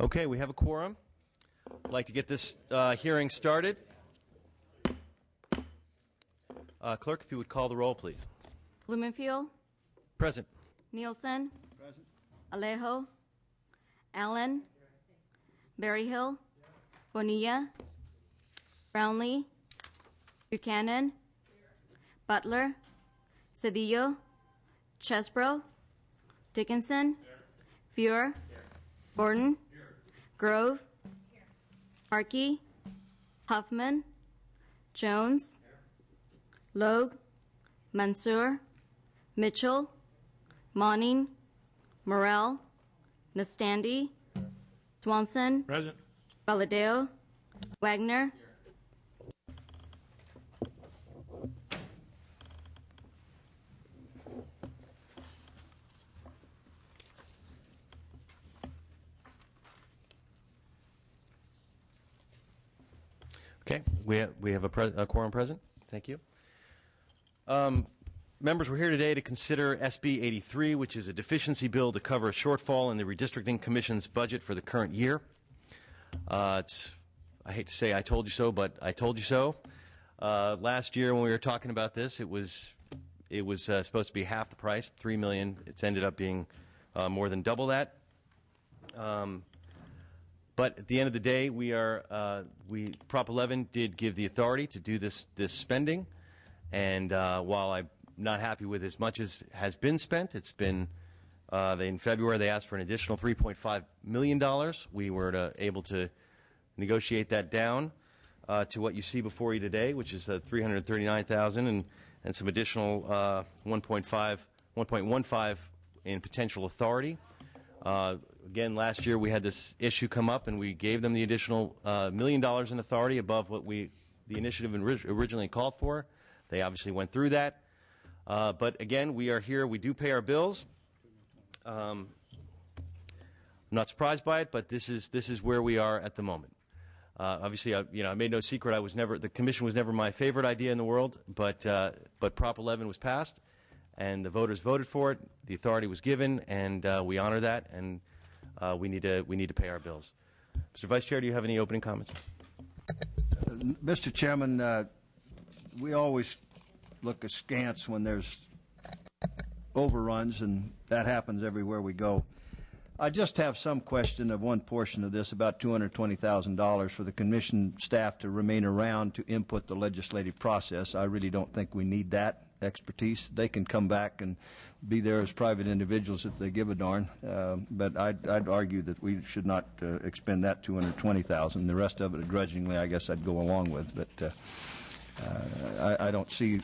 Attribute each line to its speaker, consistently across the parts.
Speaker 1: Okay, we have a quorum. I'd like to get this hearing started. Clerk, if you would call the roll, please.
Speaker 2: Blumenfield,
Speaker 1: Present.
Speaker 2: Nielsen, present. Alejo, Allen, Berryhill, Bonilla, Brownlee, Buchanan, Butler, Cedillo, Chesbro, Dickinson, Fuhr, Gordon, Grove, Harkey, Huffman, Jones, Logue, Mansour, Mitchell, Monning, Morrell, Nastandi, Swanson,
Speaker 3: Present.
Speaker 2: Valadeo, Wagner.
Speaker 1: Okay, we have a quorum present. Thank you. Members, we're here today to consider SB 83, which is a deficiency bill to cover a shortfall in the Redistricting Commission's budget for the current year. I hate to say I told you so, but I told you so. Last year when we were talking about this, it was supposed to be half the price, $3 million. It's ended up being more than double that. But at the end of the day, Prop 11 did give the authority to do this spending, and while I'm not happy with as much as has been spent, it's been in February they asked for an additional $3.5 million. We were able to negotiate that down to what you see before you today, which is $339,000 and some additional 1.15 in potential authority. Again, last year we had this issue come up, and we gave them the additional $1 million in authority above what the initiative originally called for. They obviously went through that. But again, we are here. We do pay our bills. I'm not surprised by it, but this is where we are at the moment. Obviously, I made no secret. The commission was never my favorite idea in the world, but Prop 11 was passed, and the voters voted for it. The authority was given, and we honor that, and we need to pay our bills. Mr. Vice Chair, do you have any opening comments?
Speaker 4: Mr. Chairman, we always look askance when there's overruns, and that happens everywhere we go. I just have some question of one portion of this, about $220,000 for the commission staff to remain around to input the legislative process. I really don't think we need that expertise. They can come back and be there as private individuals if they give a darn. But I'd argue that we should not expend that $220,000. The rest of it, grudgingly, I guess I'd go along with. But I don't see,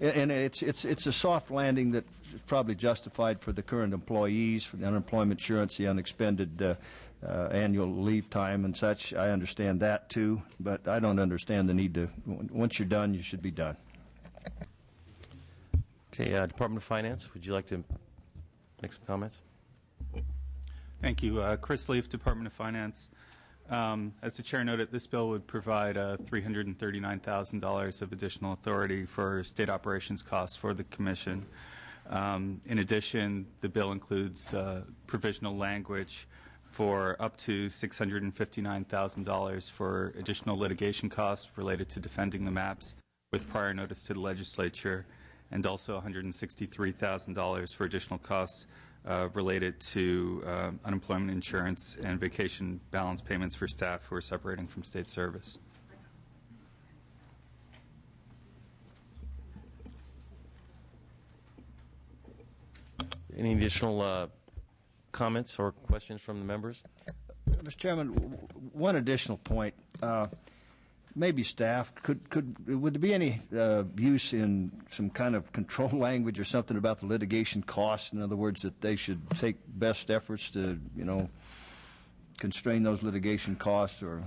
Speaker 4: and it's a soft landing that's probably justified for the current employees, for the unemployment insurance, the unexpended annual leave time and such. I understand that too, but I don't understand the need to. Once you're done, you should be done.
Speaker 1: Okay, Department of Finance, would you like to make some comments?
Speaker 5: Thank you, Chris Leaf, Department of Finance. As the chair noted, this bill would provide $339,000 of additional authority for state operations costs for the commission. In addition, the bill includes provisional language for up to $659,000 for additional litigation costs related to defending the maps with prior notice to the legislature, and also $163,000 for additional costs related to unemployment insurance and vacation balance payments for staff who are separating from state service.
Speaker 1: Any additional comments or questions from the members?
Speaker 4: Mr. Chairman, one additional point. Maybe staff would there be any use in some kind of control language or something about the litigation costs? In other words, that they should take best efforts to constrain those litigation costs, or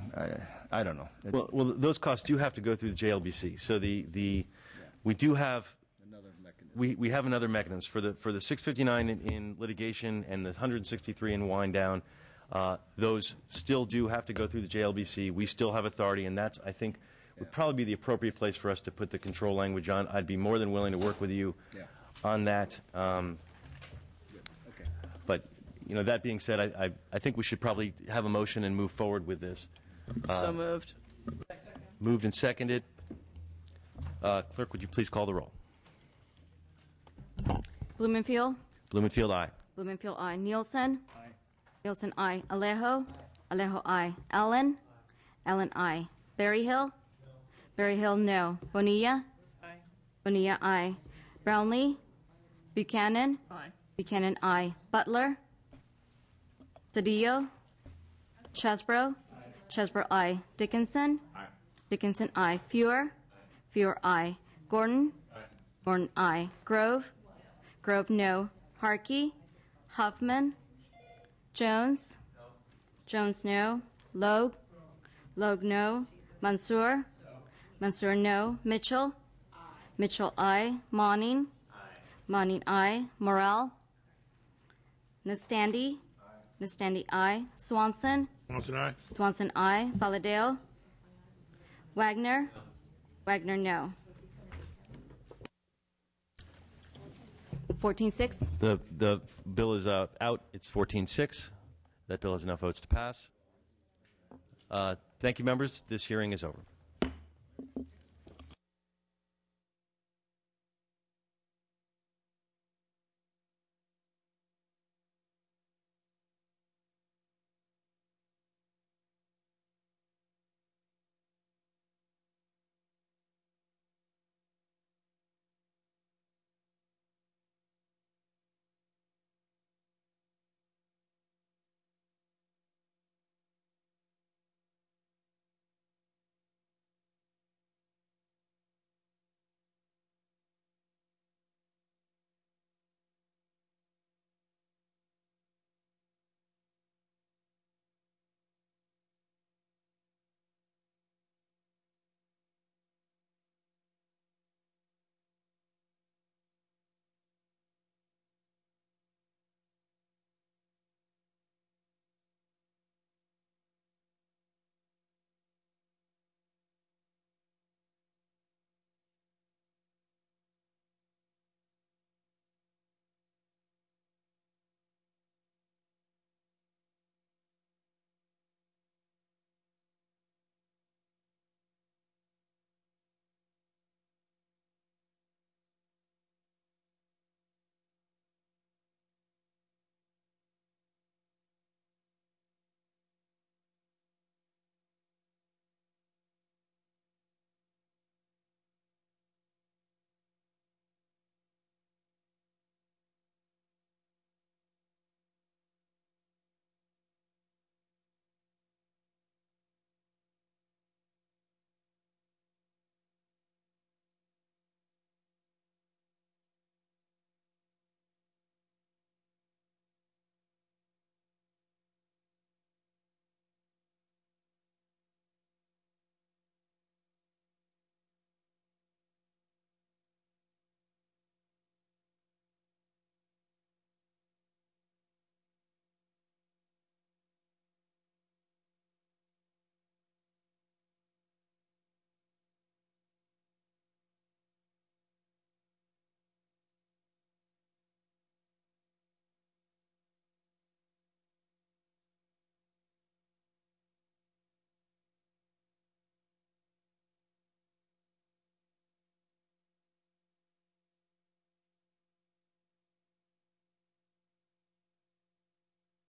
Speaker 4: I don't know.
Speaker 1: Well, those costs do have to go through the JLBC. So we do have another mechanism. We have another mechanism for the 659 in litigation and the 163 in wind down. Those still do have to go through the JLBC. We still have authority, and that's, I think, would probably be the appropriate place for us to put the control language on. I'd be more than willing to work with you on that.
Speaker 4: Okay.
Speaker 1: But that being said, I think we should probably have a motion and move forward with this.
Speaker 3: So moved.
Speaker 1: Moved and seconded. Clerk, would you please call the roll?
Speaker 2: Blumenfield.
Speaker 1: Blumenfield, aye.
Speaker 2: Blumenfield, aye. Nielsen. Aye. Nielsen, aye. Alejo. Alejo, aye. Allen. Allen, aye. Berryhill. No. Berryhill, no. Bonilla.
Speaker 3: Aye.
Speaker 2: Bonilla, aye. Brownlee. Buchanan.
Speaker 3: Aye.
Speaker 2: Buchanan, aye. Butler. Cedillo. Chesbro. Chesbro, aye. Dickinson.
Speaker 6: Aye.
Speaker 2: Dickinson, aye. Fewer. Fewer, aye. Gordon. Gordon, aye. Grove. Grove, no. Harkey. Huffman. Jones. Jones, no. Logue. Logue, no. Mansour. Mansour, no. Mitchell. Mitchell, aye. Monning. Monning, aye. Morrell. Nastandi. Nastandi, aye. Swanson.
Speaker 6: Swanson, aye.
Speaker 2: Swanson, aye. Valadao. Wagner. Wagner, no. 14-6.
Speaker 1: The bill is out. It's 14-6. That bill has enough votes to pass. Thank you, members. This hearing is over.